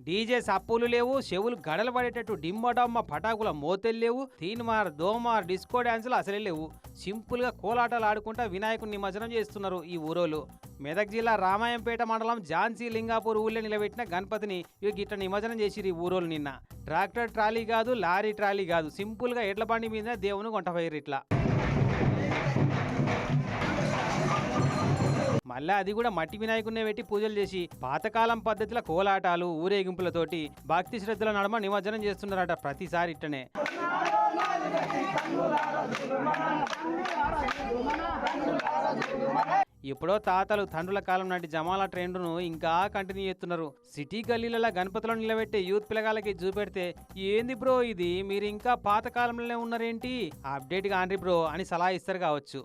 DJ సప్పులు లేవు, చెవులు గడలు పడేటట్టు డిమ్మడమ్మ పటాకుల మోతెలు లేవు, తీన్మార్ దోమార్ డిస్కో డాన్సులు అసలే లేవు. సింపుల్ గా కోలాటాలు ఆడుకుంటా వినాయకుని నిమజ్జనం చేస్తున్నారు ఈ ఊరోళ్ళు. మెదక్ జిల్లా రామాయంపేట మండలం ఝాన్సీ లింగాపూర్ ఊళ్ళో నిలబెట్టిన గణపతిని గిట్ట నిమజ్జనం చేసిరు ఈ ఊరోళ్ళు నిన్న. ట్రాక్టర్ ట్రాలీ కాదు, లారీ ట్రాలీ కాదు, సింపుల్ గా ఎడ్ల బండి మీద దేవుని కొంటపోయారు ఇట్లా. మళ్ళా అది కూడా మట్టి వినాయకుడినే పెట్టి పూజలు చేసి పాతకాలం పద్ధతిలో కోలాటాలు ఊరేగింపులతోటి భక్తి శ్రద్ధల నడమ నిమజ్జనం చేస్తున్నారట ప్రతిసారి ఇట్టనే. ఎప్పుడో తాతలు తండ్రుల కాలం నాటి జమాల ట్రెండ్ను ఇంకా కంటిన్యూ చేస్తున్నారు. సిటీ గల్లీలలో గణపతిలో నిలబెట్టే యూత్ పిల్లగాలకి చూపెడితే ఏంది బ్రో ఇది, మీరు ఇంకా పాత కాలంలోనే ఉన్నారేంటి, అప్డేట్ కాండ్రి బ్రో అని సలహా ఇస్తారు కావచ్చు.